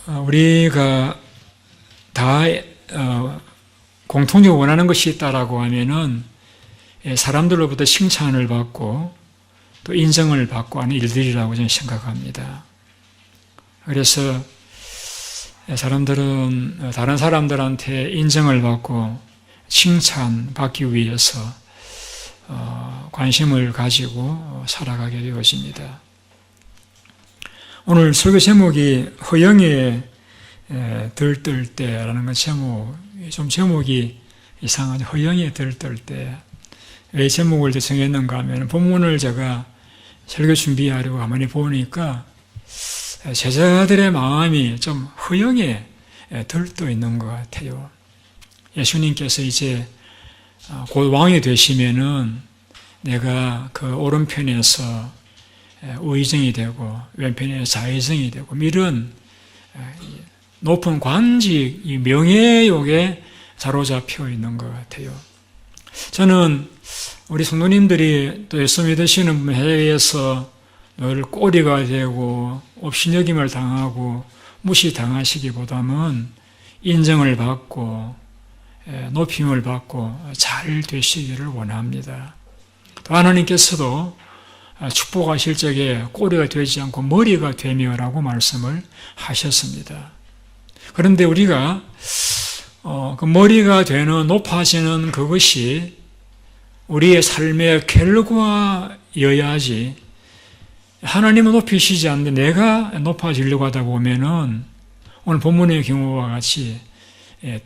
우리가 다 공통적으로 원하는 것이 있다라고 하면은 사람들로부터 칭찬을 받고 또 인정을 받고 하는 일들이라고 저는 생각합니다. 그래서 사람들은 다른 사람들한테 인정을 받고 칭찬받기 위해서 관심을 가지고 살아가게 되어집니다. 오늘 설교 제목이 허영에 들뜰 때라는 건 제목이 이상하죠. 허영에 들뜰 때. 왜 제목을 정했는가 하면 본문을 제가 설교 준비하려고 가만히 보니까 제자들의 마음이 좀 허영에 들떠 있는 것 같아요. 예수님께서 이제 곧 왕이 되시면은 내가 그 오른편에서 의정이 되고 왼편에서 좌의정이 되고 이런 높은 관직, 명예욕에 사로잡혀 있는 것 같아요. 저는 우리 성도님들이 또 예수 믿으시는 분에 의해서 늘 꼬리가 되고 업신여김을 당하고 무시당하시기보다는 인정을 받고 높임을 받고 잘 되시기를 원합니다. 또 하나님께서도 축복하실 적에 꼬리가 되지 않고 머리가 되며라고 말씀을 하셨습니다. 그런데 우리가 그 머리가 되는 높아지는 그것이 우리의 삶의 결과여야지 하나님은 높이시지 않는데 내가 높아지려고 하다 보면은 오늘 본문의 경우와 같이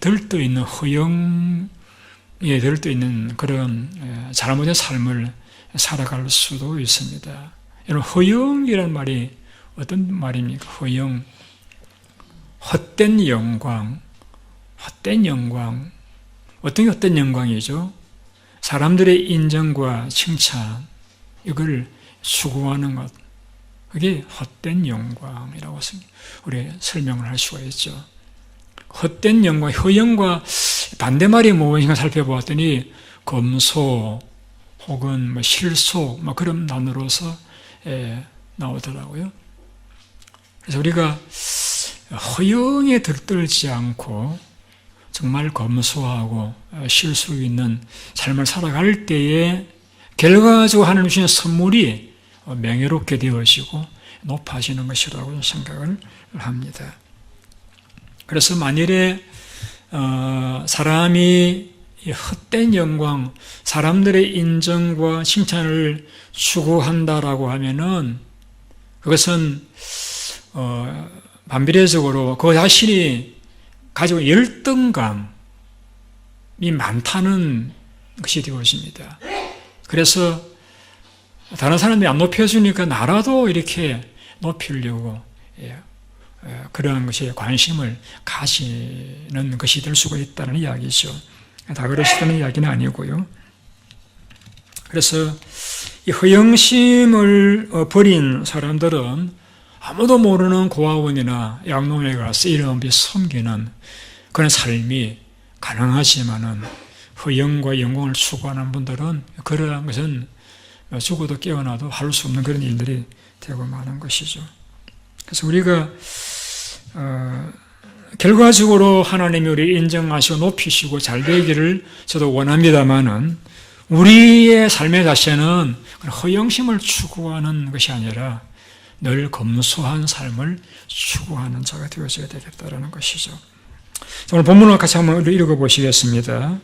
들떠 있는 허영에 들떠 있는 그런 잘못된 삶을 살아갈 수도 있습니다. 여러분, 허영이라는 말이 어떤 말입니까? 허영. 헛된 영광. 헛된 영광. 어떤 게 헛된 영광이죠? 사람들의 인정과 칭찬, 이걸 추구하는 것. 그게 헛된 영광이라고 우리 설명을 할 수가 있죠. 헛된 영광, 허영과 반대말이 무엇인가 살펴보았더니 검소 혹은 실소 그런 단어로서 나오더라고요. 그래서 우리가 허영에 들뜰지 않고 정말 검소하고 실수 있는 삶을 살아갈 때에 결과적으로 하나님 주신 선물이 명예롭게 되어지고 높아지는 것이라고 생각을 합니다. 그래서 만일에 사람이 헛된 영광, 사람들의 인정과 칭찬을 추구한다라고 하면은 그것은 반비례적으로 그 자신이 가지고 열등감이 많다는 것이 되어집니다. 그래서 다른 사람들이 안 높여주니까 나라도 이렇게 높이려고 그러한 것에 관심을 가지는 것이 될 수가 있다는 이야기죠. 다 그러시다는 이야기는 아니고요. 그래서 이 허영심을 버린 사람들은 아무도 모르는 고아원이나 양농에 가서 이름없이 섬기는 그런 삶이 가능하지만은 허영과 영광을 추구하는 분들은 그러한 것은 죽어도 깨어나도 할 수 없는 그런 일들이 되고 마는 것이죠. 그래서 우리가 결과적으로 하나님이 우리 인정하시고 높이시고 잘 되기를 저도 원합니다만은 우리의 삶의 자체는 허영심을 추구하는 것이 아니라 늘 검소한 삶을 추구하는 자가 되어져야 되겠다는 것이죠. 오늘 본문을 같이 한번 읽어보시겠습니다.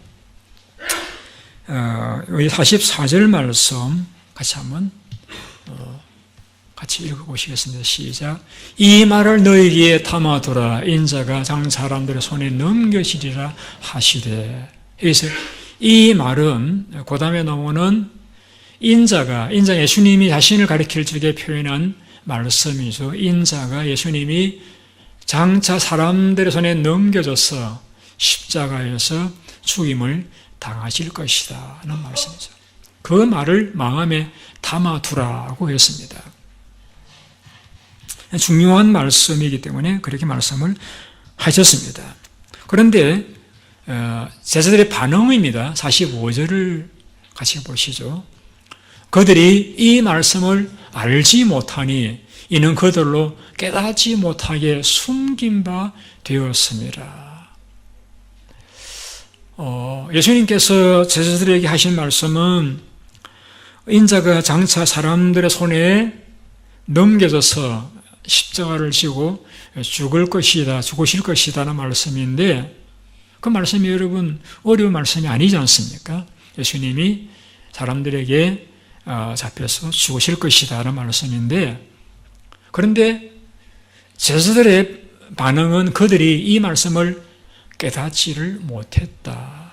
여기 44절 말씀 같이 한번 같이 읽어보시겠습니다. 시작. 이 말을 너희에게 담아두라. 인자가 장 사람들의 손에 넘겨지리라 하시되. 여기서 이 말은 그 다음에 나오는 인자 예수님이 자신을 가리킬 적에 표현한 말씀이죠. 인자가 예수님이 장차 사람들의 손에 넘겨져서 십자가에서 죽임을 당하실 것이다 하는 말씀이죠. 그 말을 마음에 담아두라고 했습니다. 중요한 말씀이기 때문에 그렇게 말씀을 하셨습니다. 그런데 제자들의 반응입니다. 45절을 같이 보시죠. 그들이 이 말씀을 알지 못하니 이는 그들로 깨닫지 못하게 숨긴 바 되었습니다. 예수님께서 제자들에게 하신 말씀은 인자가 장차 사람들의 손에 넘겨져서 십자가를 지고 죽으실 것이다라는 말씀인데, 그 말씀이 여러분 어려운 말씀이 아니지 않습니까? 예수님이 사람들에게 잡혀서 죽으실 것이다라는 말씀인데, 그런데 제자들의 반응은 그들이 이 말씀을 깨닫지를 못했다.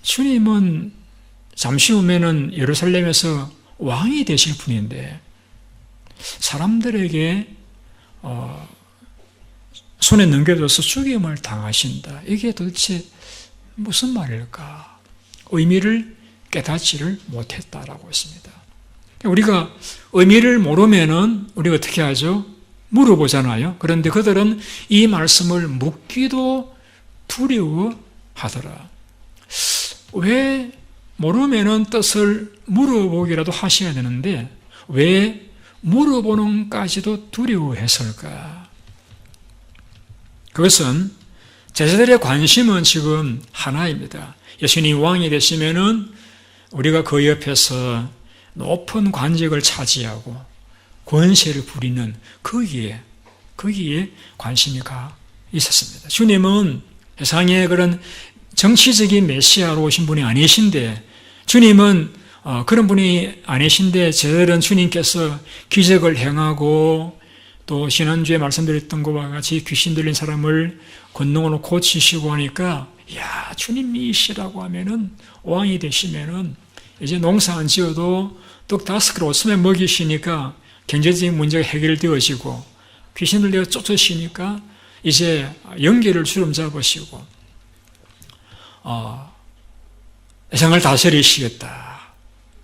주님은 잠시 후면은 예루살렘에서 왕이 되실 분인데 사람들에게 손에 넘겨져서 죽임을 당하신다. 이게 도대체 무슨 말일까? 의미를 깨닫지를 못했다라고 했습니다. 우리가 의미를 모르면은 우리가 어떻게 하죠? 물어보잖아요. 그런데 그들은 이 말씀을 묻기도 두려워하더라. 왜 모르면은 뜻을 물어보기라도 하셔야 되는데 왜 물어보는까지도 두려워했을까? 그것은 제자들의 관심은 지금 하나입니다. 예수님이 왕이 되시면은 우리가 그 옆에서 높은 관직을 차지하고 권세를 부리는 거기에 관심이 가 있었습니다. 주님은 세상에 그런 정치적인 메시아로 오신 분이 아니신데, 주님은 그런 분이 아니신데 제자들은 주님께서 기적을 행하고 또 지난주에 말씀드렸던 것과 같이 귀신 들린 사람을 권능으로 고치시고 하니까, 야, 주님이시라고 하면은 왕이 되시면은 이제 농사 안 지어도 떡 5그릇 오수매 먹이시니까 경제적인 문제가 해결되어지고, 귀신을 내어 쫓으시니까 이제 연계를 주름 잡으시고 세상을 다스리시겠다.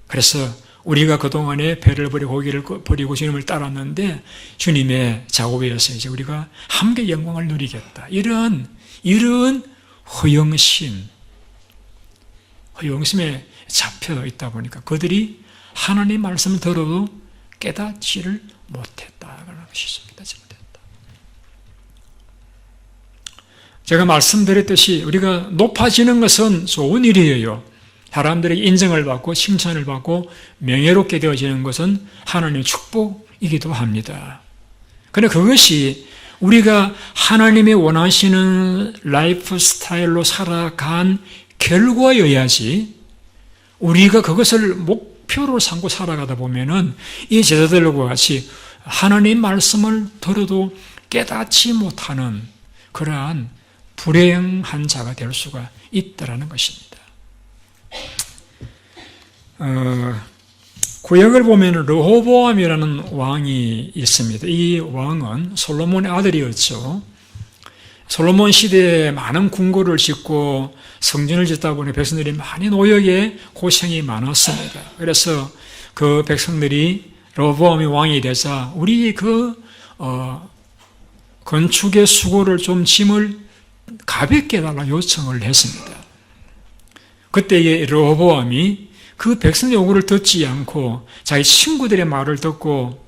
그래서 우리가 그동안에 배를 버리고 고기를 버리고 주님을 따랐는데 주님의 작업이어서 이제 우리가 함께 영광을 누리겠다. 이런 허영심에 잡혀 있다 보니까 그들이 하나님 말씀을 들어도 깨닫지를 못했다라는 것이죠. 깨닫지 못했다. 제가 말씀드렸듯이 우리가 높아지는 것은 좋은 일이에요. 사람들의 인정을 받고 칭찬을 받고 명예롭게 되어지는 것은 하나님의 축복이기도 합니다. 그런데 그것이 우리가 하나님이 원하시는 라이프 스타일로 살아간 결과여야지, 우리가 그것을 목표로 삼고 살아가다 보면은 이 제자들과 같이 하나님 말씀을 들어도 깨닫지 못하는 그러한 불행한 자가 될 수가 있다라는 것입니다. 구약을 보면 르호보암이라는 왕이 있습니다. 이 왕은 솔로몬의 아들이었죠. 솔로몬 시대에 많은 궁궐을 짓고 성전을 짓다 보니 백성들이 많이 노역에 고생이 많았습니다. 그래서 그 백성들이 르호보암이 왕이 되자 우리 건축의 수고를 좀 짐을 가볍게 해달라 요청을 했습니다. 그때에 르호보암이 그 백성의 요구를 듣지 않고 자기 친구들의 말을 듣고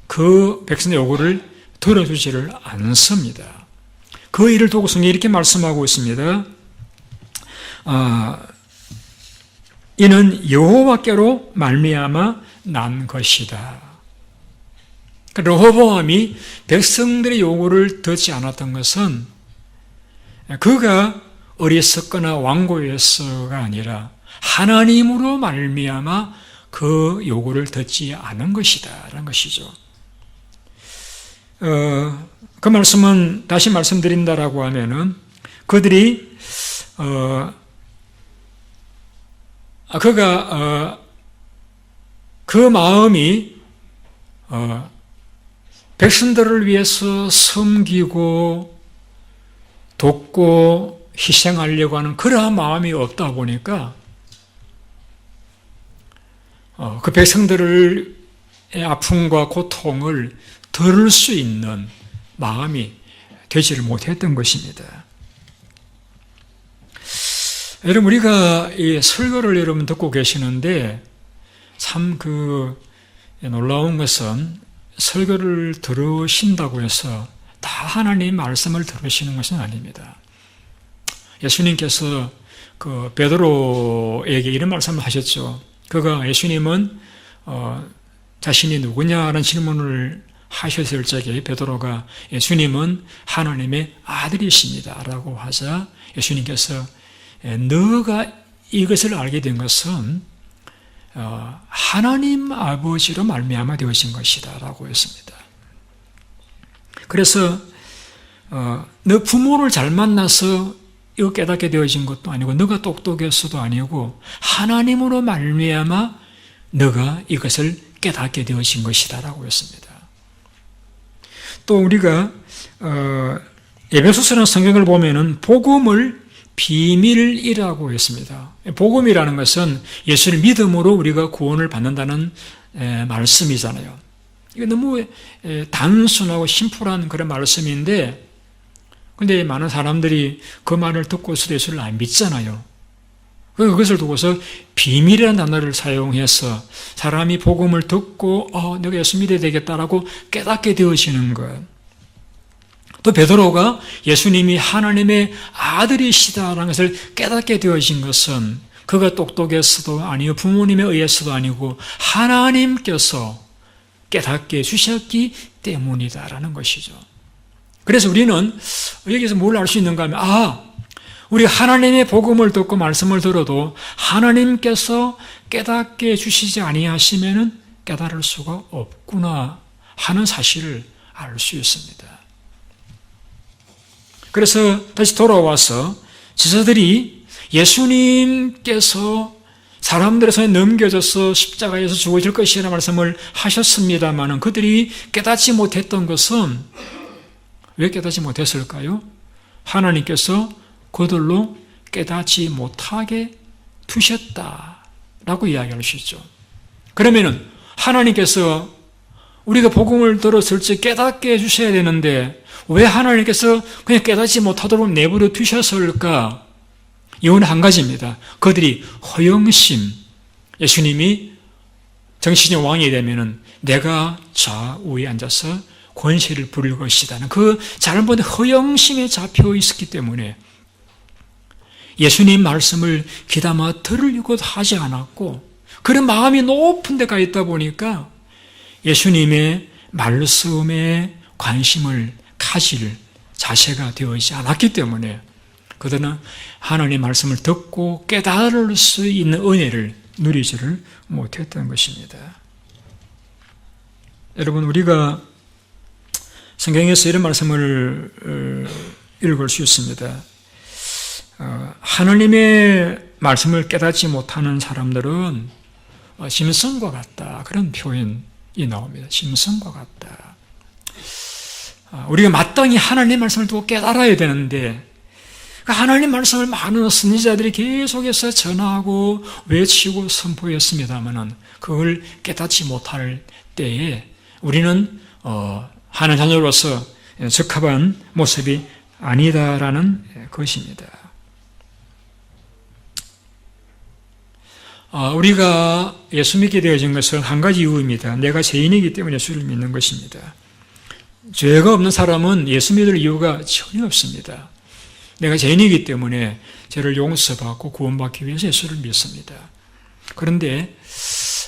그 백성의 요구를 들어주지를 않습니다. 그 일을 두고 성경이 이렇게 말씀하고 있습니다. 이는 여호와께로 말미암아 난 것이다. 르호보암이 백성들의 요구를 듣지 않았던 것은 그가 어리석거나 완고해서가 아니라 하나님으로 말미암아 그 요구를 듣지 않은 것이다 라는 것이죠. 그 말씀은 다시 말씀드린다라고 하면은 그들이 그 마음이 백성들을 위해서 섬기고 돕고 희생하려고 하는 그러한 마음이 없다 보니까 그 백성들의 아픔과 고통을 들을 수 있는 마음이 되지를 못했던 것입니다. 여러분, 우리가 이 설교를 여러분 듣고 계시는데 참 놀라운 것은 설교를 들으신다고 해서 다 하나님 말씀을 들으시는 것은 아닙니다. 예수님께서 베드로에게 이런 말씀을 하셨죠. 예수님은 자신이 누구냐는 질문을 하셨을 적에 베드로가 예수님은 하나님의 아들이십니다 라고 하자 예수님께서 너가 이것을 알게 된 것은 하나님 아버지로 말미암아 되어진 것이다 라고 했습니다. 그래서 너 부모를 잘 만나서 이거 깨닫게 되어진 것도 아니고 너가 똑똑해서도 아니고 하나님으로 말미암아 너가 이것을 깨닫게 되어진 것이다 라고 했습니다. 또 우리가 에베소서라는 성경을 보면은 복음을 비밀이라고 했습니다. 복음이라는 것은 예수를 믿음으로 우리가 구원을 받는다는 말씀이잖아요. 이거 너무 단순하고 심플한 그런 말씀인데 근데 많은 사람들이 그 말을 듣고서도 예수를 안 믿잖아요. 그것을 두고서 비밀이라는 단어를 사용해서 사람이 복음을 듣고 내가 예수 믿어야 되겠다라고 깨닫게 되어지는 것. 또 베드로가 예수님이 하나님의 아들이시다라는 것을 깨닫게 되어진 것은 그가 똑똑해서도 아니고 부모님에 의해서도 아니고 하나님께서 깨닫게 해주셨기 때문이다라는 것이죠. 그래서 우리는 여기서 뭘 알 수 있는가 하면 우리 하나님의 복음을 듣고 말씀을 들어도 하나님께서 깨닫게 해주시지 아니하시면은 깨달을 수가 없구나 하는 사실을 알 수 있습니다. 그래서 다시 돌아와서 지사들이 예수님께서 사람들의 손에 넘겨져서 십자가에서 죽어질 것이라는 말씀을 하셨습니다마는 그들이 깨닫지 못했던 것은 왜 깨닫지 못했을까요? 하나님께서 그들로 깨닫지 못하게 두셨다라고 이야기할 수 있죠. 그러면은 하나님께서 우리가 복음을 들었을 때 깨닫게 해주셔야 되는데 왜 하나님께서 그냥 깨닫지 못하도록 내버려 두셨을까? 이유는 한 가지입니다. 그들이 허영심, 예수님이 정신의 왕이 되면은 내가 좌우에 앉아서 권세를 부릴 것이다는 그 잘못된 허영심에 잡혀 있었기 때문에 예수님 말씀을 귀담아 들으려고 하지 않았고 그런 마음이 높은 데가 있다 보니까 예수님의 말씀에 관심을 가질 자세가 되어있지 않았기 때문에 그들은 하나님의 말씀을 듣고 깨달을 수 있는 은혜를 누리지를 못했던 것입니다. 여러분, 우리가 성경에서 이런 말씀을 읽을 수 있습니다. 하나님의 말씀을 깨닫지 못하는 사람들은 짐승과 같다. 그런 표현이 나옵니다. 짐승과 같다. 우리가 마땅히 하나님의 말씀을 두고 깨달아야 되는데 하나님 말씀을 많은 선지자들이 계속해서 전하고 외치고 선포했습니다만 그걸 깨닫지 못할 때에 우리는 하나님 자녀로서 적합한 모습이 아니다라는 것입니다. 우리가 예수 믿게 되어진 것은 한 가지 이유입니다. 내가 죄인이기 때문에 예수를 믿는 것입니다. 죄가 없는 사람은 예수 믿을 이유가 전혀 없습니다. 내가 죄인이기 때문에 죄를 용서받고 구원받기 위해서 예수를 믿습니다. 그런데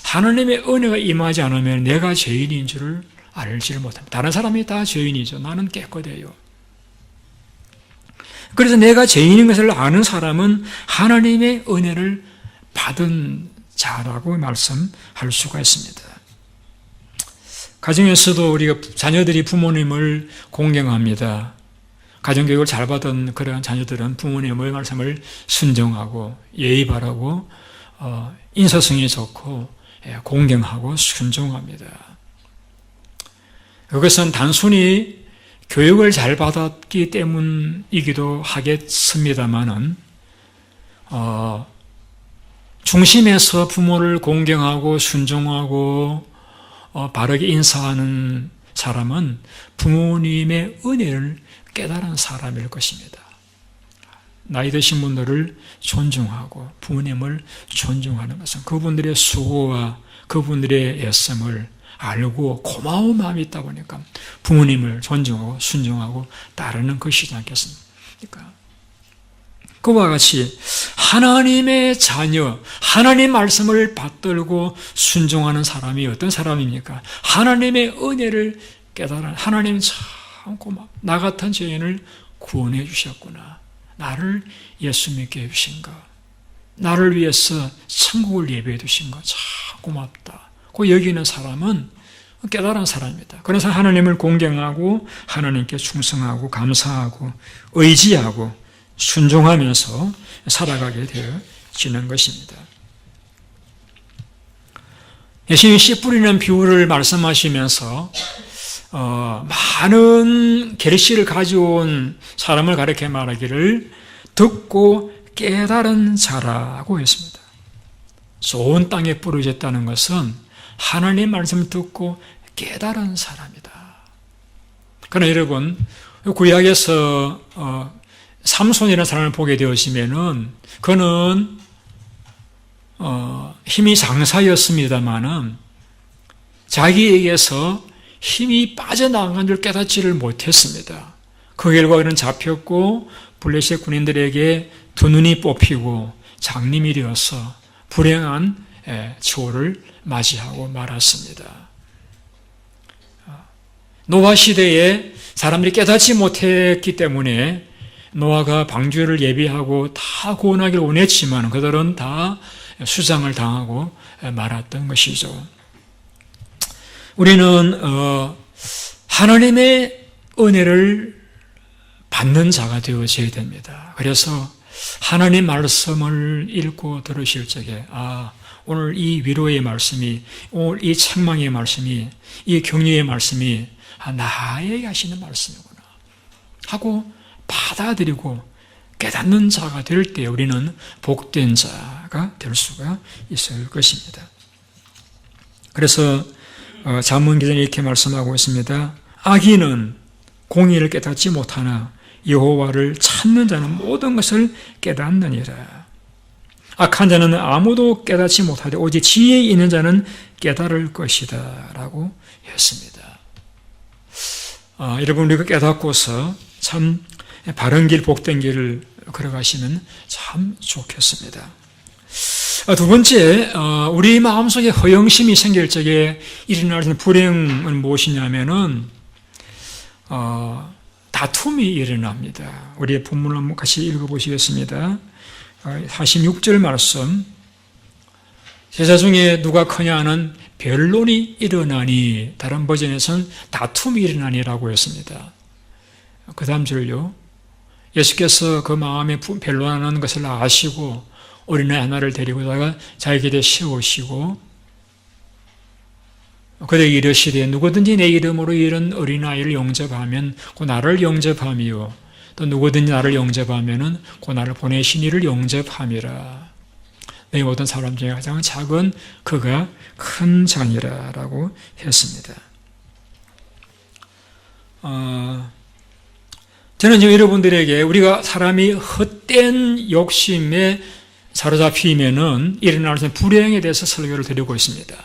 하나님의 은혜가 임하지 않으면 내가 죄인인 줄을 알지를 못합니다. 다른 사람이 다 죄인이죠. 나는 깨끗해요. 그래서 내가 죄인인 것을 아는 사람은 하나님의 은혜를 받은 자라고 말씀할 수가 있습니다. 가정에서도 우리가 자녀들이 부모님을 공경합니다. 가정교육을 잘 받은 그런 자녀들은 부모님의 말씀을 순종하고 예의 바르고 인사성이 좋고 공경하고 순종합니다. 그것은 단순히 교육을 잘 받았기 때문이기도 하겠습니다만은 중심에서 부모를 공경하고 순종하고 바르게 인사하는 사람은 부모님의 은혜를 깨달은 사람일 것입니다. 나이 드신 분들을 존중하고 부모님을 존중하는 것은 그분들의 수고와 그분들의 애씀을 알고 고마운 마음이 있다 보니까 부모님을 존중하고 순종하고 따르는 것이지 않겠습니까? 그와 같이 하나님의 자녀, 하나님 말씀을 받들고 순종하는 사람이 어떤 사람입니까? 하나님의 은혜를 깨달아 하나님 참 고마워. 나 같은 죄인을 구원해 주셨구나. 나를 예수 믿게 해주신가. 나를 위해서 천국을 예배해 두신 거 참 고맙다. 그 여기는 사람은 깨달은 사람입니다. 그래서 하나님을 공경하고 하나님께 충성하고 감사하고 의지하고 순종하면서 살아가게 되어지는 것입니다. 예수님이 씨 뿌리는 비유를 말씀하시면서 많은 계시를 가져온 사람을 가리켜 말하기를 듣고 깨달은 자라고 했습니다. 좋은 땅에 뿌려졌다는 것은 하나님 말씀을 듣고 깨달은 사람이다. 그러나 여러분, 구약에서 삼손이라는 사람을 보게 되어지면은 그는 힘이 장사였습니다마는 자기에게서 힘이 빠져나간 줄 깨닫지를 못했습니다. 그 결과 그는 잡혔고 블레셋 군인들에게 두 눈이 뽑히고 장님이 되어서 불행한 처우를 맞이하고 말았습니다. 노아 시대에 사람들이 깨닫지 못했기 때문에 노아가 방주를 예비하고 다 구원하기를 원했지만 그들은 다 수장을 당하고 말았던 것이죠. 우리는 하나님의 은혜를 받는 자가 되어져야 됩니다. 그래서 하나님 말씀을 읽고 들으실 적에 오늘 이 위로의 말씀이, 오늘 이 책망의 말씀이, 이 격려의 말씀이 나에게 하시는 말씀이구나 하고 받아들이고 깨닫는 자가 될 때 우리는 복된 자가 될 수가 있을 것입니다. 그래서 잠언 기자는 이렇게 말씀하고 있습니다. 악인은 공의를 깨닫지 못하나 여호와를 찾는 자는 모든 것을 깨닫느니라. 악한 자는 아무도 깨닫지 못하되 오직 지혜 있는 자는 깨달을 것이다 라고 했습니다. 여러분 우리가 깨닫고서 참 바른 길 복된 길을 걸어가시면 참 좋겠습니다. 두 번째, 우리 마음속에 허영심이 생길 적에 일어날 수 있는 불행은 무엇이냐면은 다툼이 일어납니다. 우리의 본문을 한번 같이 읽어보시겠습니다. 46절 말씀. 제자 중에 누가 크냐 하는 변론이 일어나니, 다른 버전에서는 다툼이 일어나니라고 했습니다. 그 다음 절요. 예수께서 그 마음에 변론하는 것을 아시고 어린아이 하나를 데리고다가 자기 곁에 세우시고 그에게 이르시되 누구든지 내 이름으로 이런 어린아이를 영접하면 곧 나를 영접함이요 또 누구든지 나를 영접하면 곧 나를 보내신 이를 영접함이라. 내 모든 사람 중에 가장 작은 그가 큰 자니라 라고 했습니다. 저는 지금 여러분들에게 우리가 사람이 헛된 욕심에 사로잡히면은 일어날 수 있는 불행에 대해서 설교를 드리고 있습니다.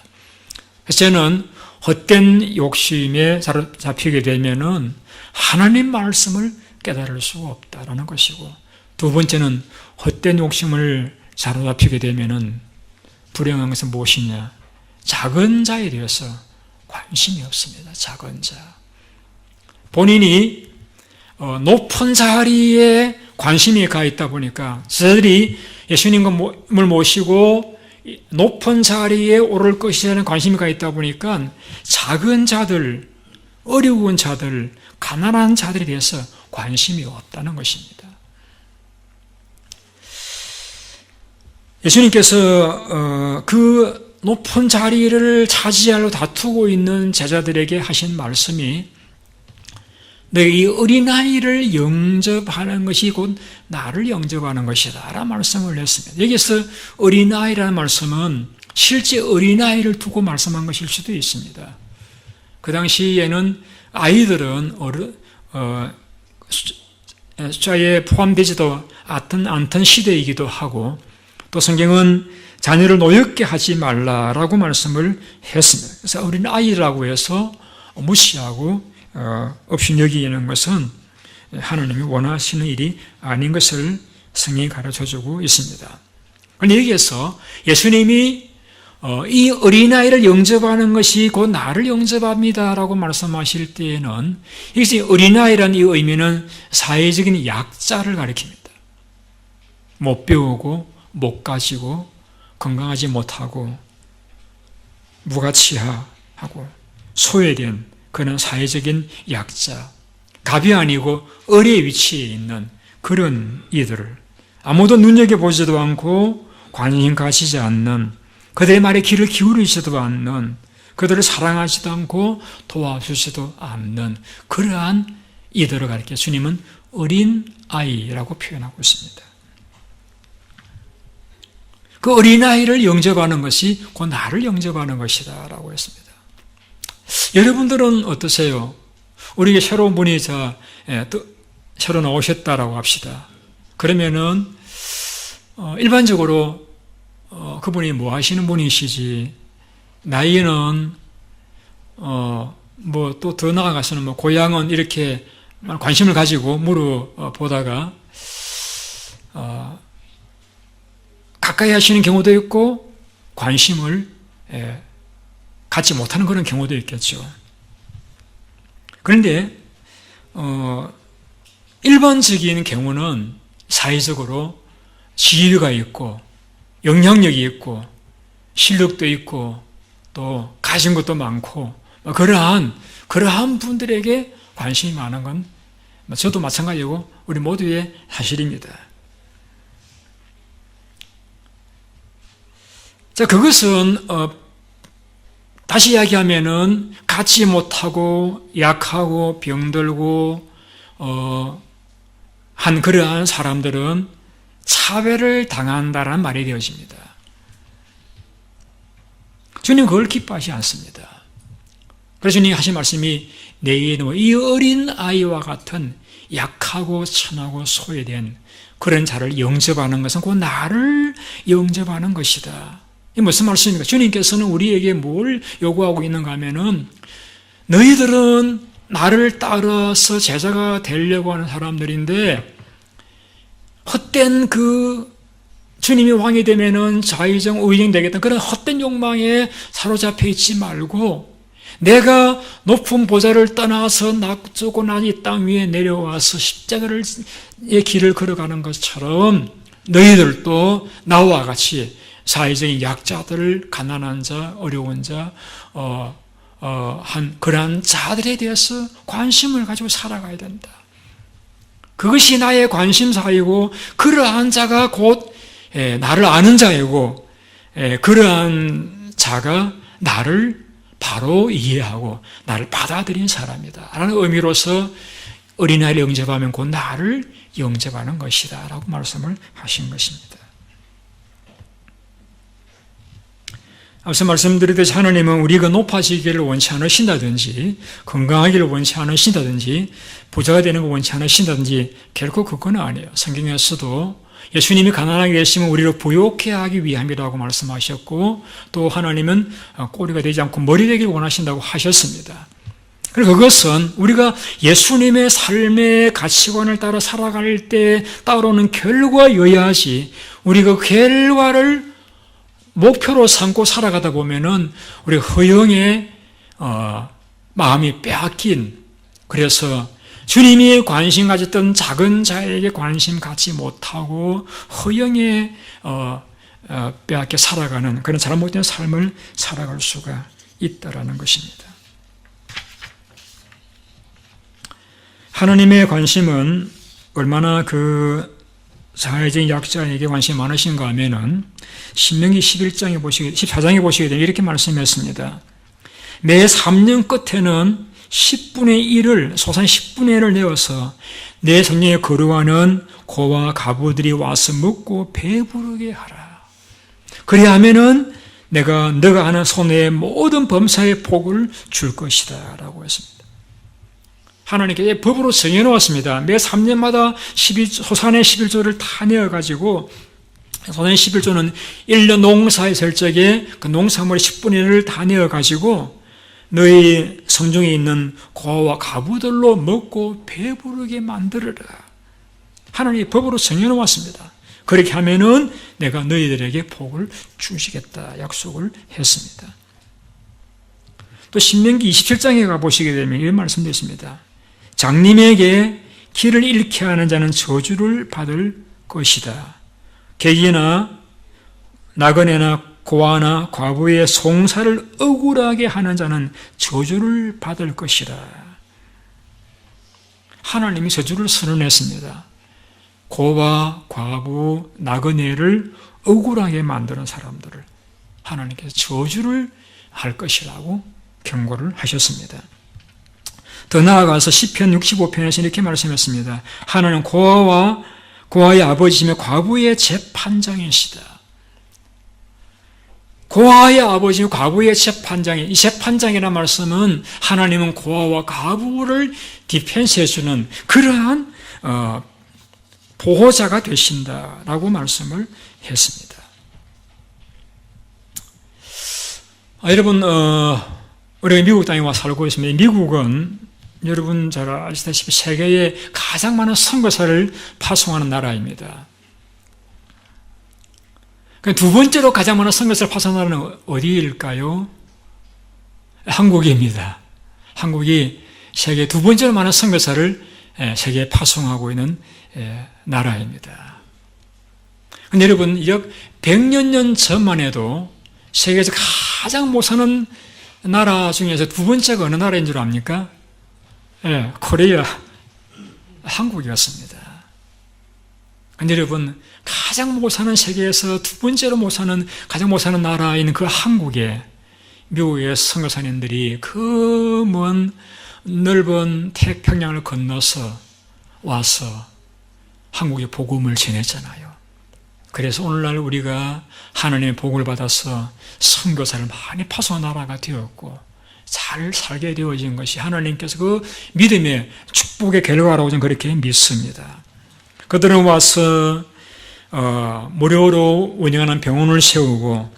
그래서 저는 헛된 욕심에 사로잡히게 되면은 하나님 말씀을 깨달을 수가 없다라는 것이고, 두 번째는 헛된 욕심을 사로잡히게 되면은 불행한 것은 무엇이냐? 작은 자에 대해서 관심이 없습니다. 작은 자. 본인이 높은 자리에 관심이 가 있다 보니까 저들이 예수님을 모시고 높은 자리에 오를 것이라는 관심이 가 있다 보니까 작은 자들, 어려운 자들, 가난한 자들에 대해서 관심이 없다는 것입니다. 예수님께서 그 높은 자리를 차지하려 다투고 있는 제자들에게 하신 말씀이 너희 이 어린아이를 영접하는 것이 곧 나를 영접하는 것이다 라는 말씀을 했습니다. 여기서 어린아이라는 말씀은 실제 어린아이를 두고 말씀한 것일 수도 있습니다. 그 당시에는 아이들은 숫자에 포함되지도 않던 시대이기도 하고, 또 성경은 자녀를 노엽게 하지 말라라고 말씀을 했습니다. 그래서 어린아이라고 해서 무시하고 없이 여기는 것은 하나님이 원하시는 일이 아닌 것을 성경이 가르쳐주고 있습니다. 그런데 여기에서 예수님이 이 어린아이를 영접하는 것이 곧 나를 영접합니다라고 말씀하실 때에는 이것이 어린아이라는 이 의미는 사회적인 약자를 가리킵니다. 못 배우고 못 가지고 건강하지 못하고 무가치하고 소외된 그런 사회적인 약자, 갑이 아니고 을의 위치에 있는 그런 이들을 아무도 눈여겨보지도 않고 관심 가지지 않는, 그들의 말에 귀를 기울이지도 않는, 그들을 사랑하지도 않고 도와주지도 않는 그러한 이들을 가리켜 주님은 어린 아이라고 표현하고 있습니다. 그 어린아이를 영접하는 것이 곧 나를 영접하는 것이다 라고 했습니다. 여러분들은 어떠세요? 우리에게 새로운 분이 새로 나오셨다라고 합시다. 그러면은 일반적으로 그분이 뭐 하시는 분이시지, 나이는 뭐 또 더 나아가서는 뭐 고향은 이렇게 관심을 가지고 물어보다가 가까이 하시는 경우도 있고 관심을 갖지 못하는 그런 경우도 있겠죠. 그런데 일반적인 경우는 사회적으로 지위가 있고 영향력이 있고 실력도 있고 또 가진 것도 많고 그러한 분들에게 관심이 많은 건 저도 마찬가지고 우리 모두의 사실입니다. 자, 그것은 다시 이야기하면은 갖지 못하고 약하고 병들고 한 그러한 사람들은 차별을 당한다라는 말이 되어집니다. 주님 그걸 기뻐하지 않습니다. 그래서 주님이 하신 말씀이 내 이놈 이 어린 아이와 같은 약하고 천하고 소외된 그런 자를 영접하는 것은 곧 나를 영접하는 것이다. 이게 무슨 말씀입니까? 주님께서는 우리에게 뭘 요구하고 있는가 하면은 너희들은 나를 따라서 제자가 되려고 하는 사람들인데 헛된 주님이 왕이 되면은 자의정, 의정 되겠다 그런 헛된 욕망에 사로잡혀 있지 말고 내가 높은 보좌를 떠나서 낙주고 난 이 땅 위에 내려와서 십자가의 길을 걸어가는 것처럼 너희들도 나와 같이 사회적인 약자들, 가난한 자, 어려운 자, 그러한 자들에 대해서 관심을 가지고 살아가야 된다. 그것이 나의 관심사이고 그러한 자가 곧 나를 아는 자이고 그러한 자가 나를 바로 이해하고 나를 받아들인 사람이다 라는 의미로서 어린아이를 영접하면 곧 나를 영접하는 것이다 라고 말씀을 하신 것입니다. 앞서 말씀드렸듯이 하나님은 우리가 높아지기를 원치 않으신다든지 건강하기를 원치 않으신다든지 부자가 되는 걸 원치 않으신다든지 결코 그건 아니에요. 성경에서도 예수님이 가난하게 계시면 우리를 부욕해 하기 위함이라고 말씀하셨고 또 하나님은 꼬리가 되지 않고 머리 되기를 원하신다고 하셨습니다. 그리고 그것은 우리가 예수님의 삶의 가치관을 따라 살아갈 때 따라오는 결과여야지 우리가 그 결과를 목표로 삼고 살아가다 보면은 우리 허영의 마음이 빼앗긴, 그래서 주님이 관심 가졌던 작은 자에게 관심 갖지 못하고 허영에 빼앗겨 살아가는 그런 잘못된 삶을 살아갈 수가 있다라는 것입니다. 하나님의 관심은 얼마나 사회적인 약자에게 관심이 많으신가 하면은 신명기 14장에 보시게 되면 이렇게 말씀했습니다. 매 3년 끝에는 10분의 1을, 소산 10분의 1을 내어서 내 성령에 거류하는 고와 가부들이 와서 먹고 배부르게 하라. 그래야 하면은 내가 너가 하는 손해의 모든 범사의 복을 줄 것이다 라고 했습니다. 하나님께서 법으로 정해놓았습니다. 매 3년마다 소산의 11조를 다 내어가지고 소년 11조는 1년 농사했을 적에 그 농산물의 10분의 1을 다 내어가지고 너희 성중에 있는 고아와 가부들로 먹고 배부르게 만들어라. 하나님이 법으로 정해놓았습니다. 그렇게 하면은 내가 너희들에게 복을 주시겠다 약속을 했습니다. 또 신명기 27장에 가보시게 되면 이런 말씀도 있습니다. 장님에게 길을 잃게 하는 자는 저주를 받을 것이다. 객이나 나그네나 고아나 과부의 송사를 억울하게 하는 자는 저주를 받을 것이라. 하나님이 저주를 선언했습니다. 고아, 과부, 나그네를 억울하게 만드는 사람들을 하나님께서 저주를 할 것이라고 경고를 하셨습니다. 더 나아가서 시편 65편에서 이렇게 말씀했습니다. 하나님은 고아의 아버지이며 과부의 재판장이시다. 고아의 아버지이며 과부의 재판장이, 이 재판장이라는 말씀은 하나님은 고아와 과부를 디펜스해주는 그러한 보호자가 되신다라고 말씀을 했습니다. 여러분, 우리가 미국 땅에 와 살고 있습니다. 미국은 여러분 잘 아시다시피 세계에 가장 많은 선교사를 파송하는 나라입니다. 두 번째로 가장 많은 선교사를 파송하는 나라는 어디일까요? 한국입니다. 한국이 세계 두 번째로 많은 선교사를 세계에 파송하고 있는 나라입니다. 근데 여러분, 약 100년 전만 해도 세계에서 가장 못 사는 나라 중에서 두 번째가 어느 나라인 줄 압니까? 코리아, 한국이었습니다. 근데 여러분, 가장 못 사는 세계에서 두 번째로 못 사는, 가장 못 사는 나라인 그 한국에 미국의 선교사님들이 그 먼 넓은 태평양을 건너서 와서 한국의 복음을 전했잖아요. 그래서 오늘날 우리가 하나님의 복을 받아서 선교사를 많이 파송한 나라가 되었고 잘 살게 되어진 것이 하나님께서 그 믿음의 축복의 결과라고 저는 그렇게 믿습니다. 그들은 와서 무료로 운영하는 병원을 세우고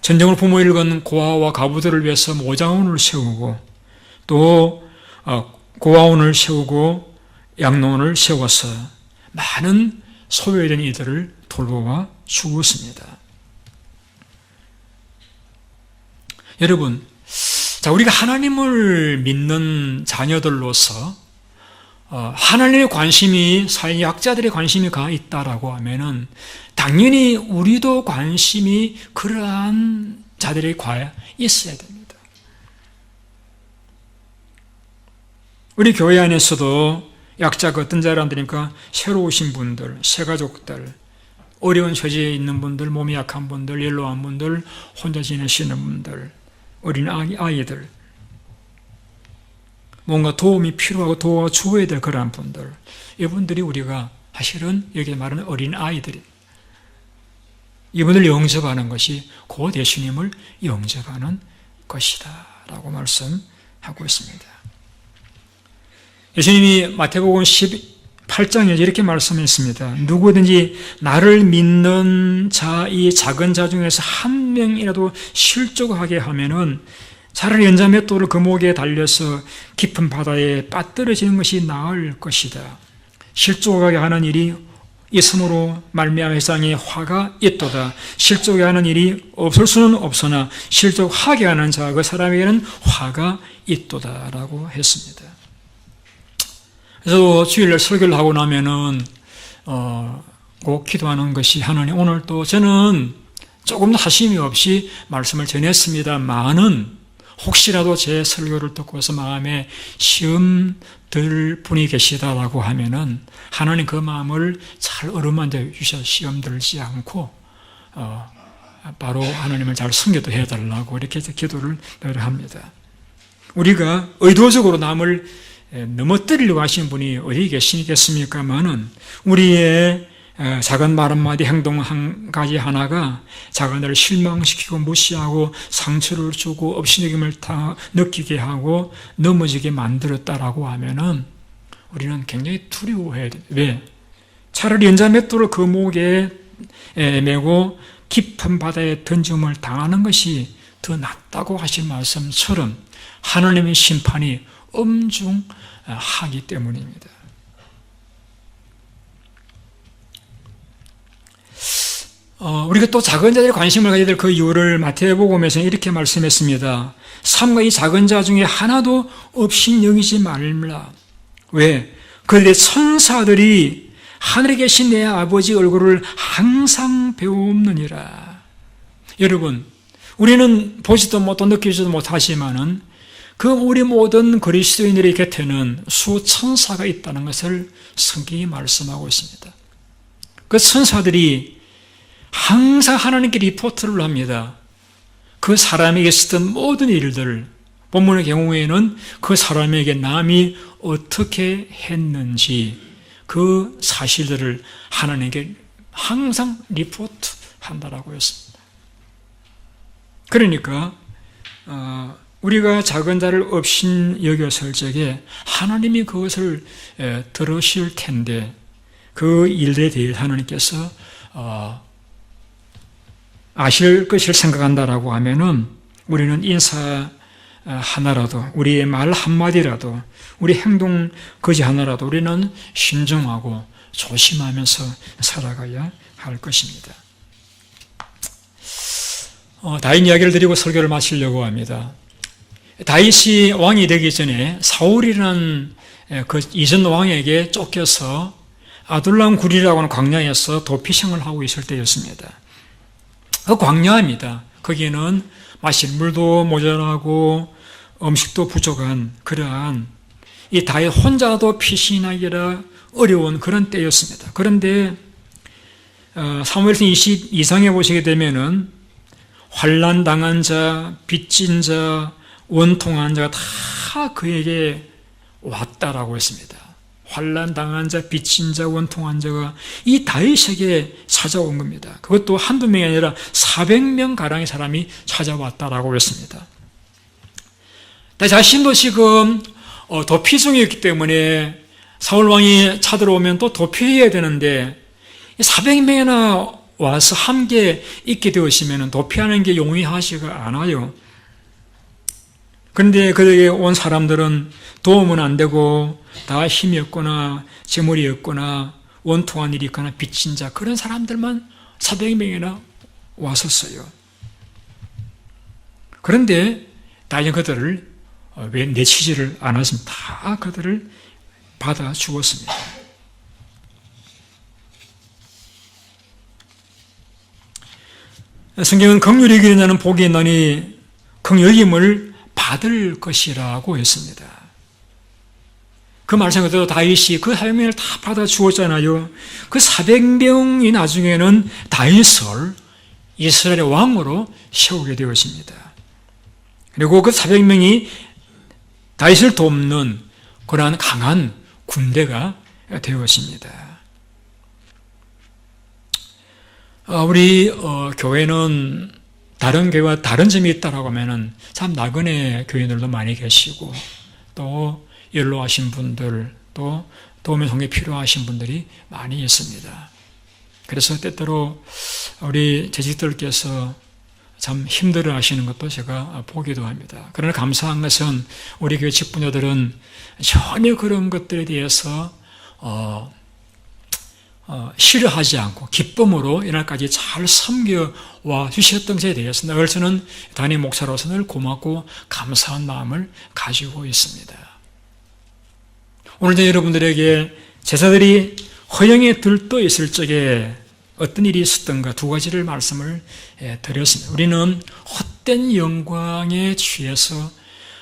전쟁을 부모 일건 고아와 가부들을 위해서 모장원을 세우고 또 고아원을 세우고 양로원을 세워서 많은 소외된 이들을 돌보아 주었습니다. 여러분, 우리가 하나님을 믿는 자녀들로서 하나님의 관심이 사회 약자들의 관심이 가 있다라고 하면은 당연히 우리도 관심이 그러한 자들에게 가 있어야 됩니다. 우리 교회 안에서도 약자가 어떤 자라들입니까? 새로 오신 분들, 새가족들, 어려운 처지에 있는 분들, 몸이 약한 분들, 연로한 분들, 혼자 지내시는 분들, 어린 아이들, 뭔가 도움이 필요하고 도와줘야 될 그러한 분들, 이분들이 우리가 사실은 여기 말하는 어린 아이들이 이분을 영접하는 것이 곧 예수님을 영접하는 것이다 라고 말씀하고 있습니다. 예수님이 마태복음 18장에 이렇게 말씀했습니다. 누구든지 나를 믿는 자, 이 작은 자 중에서 한 명이라도 실족하게 하면은 차라리 연자 맷돌을 그 목에 달려서 깊은 바다에 빠뜨려지는 것이 나을 것이다. 실족하게 하는 일이 있음으로 말미암아 세상에 화가 있도다. 실족하게 하는 일이 없을 수는 없으나 실족하게 하는 자, 그 사람에게는 화가 있도다라고 했습니다. 그래서 주일날 설교를 하고 나면은 꼭 기도하는 것이 하나님, 오늘 또 저는 조금 더 하심이 없이 말씀을 전했습니다만은 혹시라도 제 설교를 듣고서 마음에 시험 들 분이 계시다라고 하면은 하나님 그 마음을 잘 어루만져 주셔서 시험 들지 않고 바로 하나님을 잘 섬겨도 해달라고 이렇게 해서 기도를 늘 합니다. 우리가 의도적으로 남을 넘어뜨리려고 하시는 분이 어디 계시겠습니까만은 우리의 작은 말 한마디, 행동 한 가지 하나가 자기를 실망시키고 무시하고 상처를 주고 업신여김을 느끼게 하고 넘어지게 만들었다라고 하면은 우리는 굉장히 두려워해야 돼요. 왜? 차라리 연자 맷돌을 그 목에 메고 깊은 바다에 던짐을 당하는 것이 더 낫다고 하신 말씀처럼 하나님의 심판이 엄중하기 때문입니다. 우리가 또 작은 자들에 관심을 가져야 될 그 이유를 마태복음에서는 이렇게 말씀했습니다. 삼가 이 작은 자 중에 하나도 없인 여기지 말라. 왜? 그들의 천사들이 하늘에 계신 내 아버지 얼굴을 항상 배움느니라. 여러분, 우리는 보지도 못하고 느끼지도 못하지만은 그 우리 모든 그리스도인들의 곁에는 수천사가 있다는 것을 성경이 말씀하고 있습니다. 그 천사들이 항상 하나님께 리포트를 합니다. 그 사람에게 있었던 모든 일들, 본문의 경우에는 그 사람에게 남이 어떻게 했는지 그 사실들을 하나님께 항상 리포트한다라고 했습니다. 그러니까 우리가 작은 자를 없인 여겼을 적에 하나님이 그것을 들으실 텐데 그 일들에 대해 하나님께서 아실 것을 생각한다라고 하면은 우리는 인사 하나라도, 우리의 말 한마디라도, 우리 행동 거지 하나라도 우리는 신중하고 조심하면서 살아가야 할 것입니다. 다윗 이야기를 드리고 설교를 마치려고 합니다. 다윗이 왕이 되기 전에 사울이라는 그 이전 왕에게 쫓겨서 아둘람 굴이라고 하는 광야에서 도피생을 하고 있을 때였습니다. 그 광야입니다. 거기는 마실 물도 모자라고 음식도 부족한 그러한 이 다윗 혼자도 피신하기라 어려운 그런 때였습니다. 그런데 사무엘상 22장에 보시게 되면은 환난 당한 자, 빚진 자, 원통한 자가 다 그에게 왔다라고 했습니다. 환난 당한 자, 빚진 자, 원통한 자가 이 다윗에게 찾아온 겁니다. 그것도 한두 명이 아니라 400명 가량의 사람이 찾아왔다라고 했습니다. 다윗 자신도 지금 도피 중이었기 때문에 사울 왕이 찾아오면 또 도피해야 되는데 400명이나 와서 함께 있게 되었으면 도피하는 게 용이하지가 않아요. 그런데 그들에게 온 사람들은 도움은 안 되고 다 힘이 없거나 재물이 없거나 원통한 일이 있거나 빚진 자 그런 사람들만 400명이나 왔었어요. 그런데 다윗은 그들을 왜 내치지를 않았습니다. 다 그들을 받아 주었습니다. 성경은 긍휼히 여기는 자는 복이 있나니 긍휼임을 받을 것이라고 했습니다. 그 말씀 그대로 다윗이 그 400명을 다 받아 주었잖아요. 그 400명이 나중에는 다윗을 이스라엘의 왕으로 세우게 되었습니다. 그리고 그 400명이 다윗을 돕는 그러한 강한 군대가 되었습니다. 우리 교회는 다른 교회와 다른 점이 있다라고 하면은 참 나그네 교인들도 많이 계시고 또 연로하신 분들 또 도움의 성에 필요하신 분들이 많이 있습니다. 그래서 때때로 우리 재직들께서 참 힘들어 하시는 것도 제가 보기도 합니다. 그러나 감사한 것은 우리 교회 직분자들은 전혀 그런 것들에 대해서 싫어하지 않고 기쁨으로 이날까지 잘 섬겨와 주셨던 것에 대해서 늘 저는 담임 목사로서 늘 고맙고 감사한 마음을 가지고 있습니다. 오늘 여러분들에게 제사들이 허영에 들떠 있을 적에 어떤 일이 있었던가 두 가지를 말씀을 드렸습니다. 우리는 헛된 영광에 취해서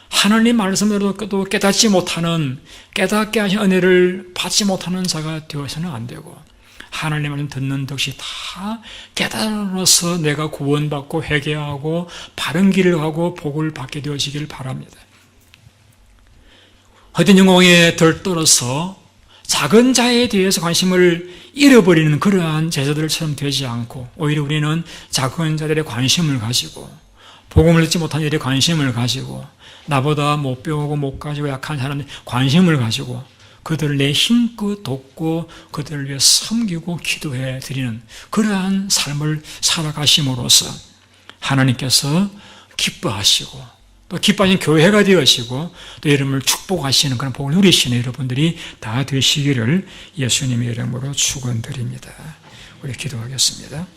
하나님 말씀으로도 깨닫지 못하는 깨닫게 하신 은혜를 받지 못하는 자가 되어서는 안 되고 하나님 말씀 듣는 덕시 다 깨달아서 내가 구원받고 회개하고 바른 길을 가고 복을 받게 되어지기를 바랍니다. 헛된 영광에 들떨어서 작은 자에 대해서 관심을 잃어버리는 그러한 제자들처럼 되지 않고 오히려 우리는 작은 자들의 관심을 가지고 복음을 듣지 못한 일에 관심을 가지고 나보다 못 배우고 못 가지고 약한 사람들의 관심을 가지고 그들을 내 힘껏 돕고 그들을 위해 섬기고 기도해 드리는 그러한 삶을 살아가심으로써 하나님께서 기뻐하시고 또 기뻐하신 교회가 되으시고 또 여러분을 축복하시는 그런 복을 누리시는 여러분들이 다 되시기를 예수님의 이름으로 축원드립니다. 우리 기도하겠습니다.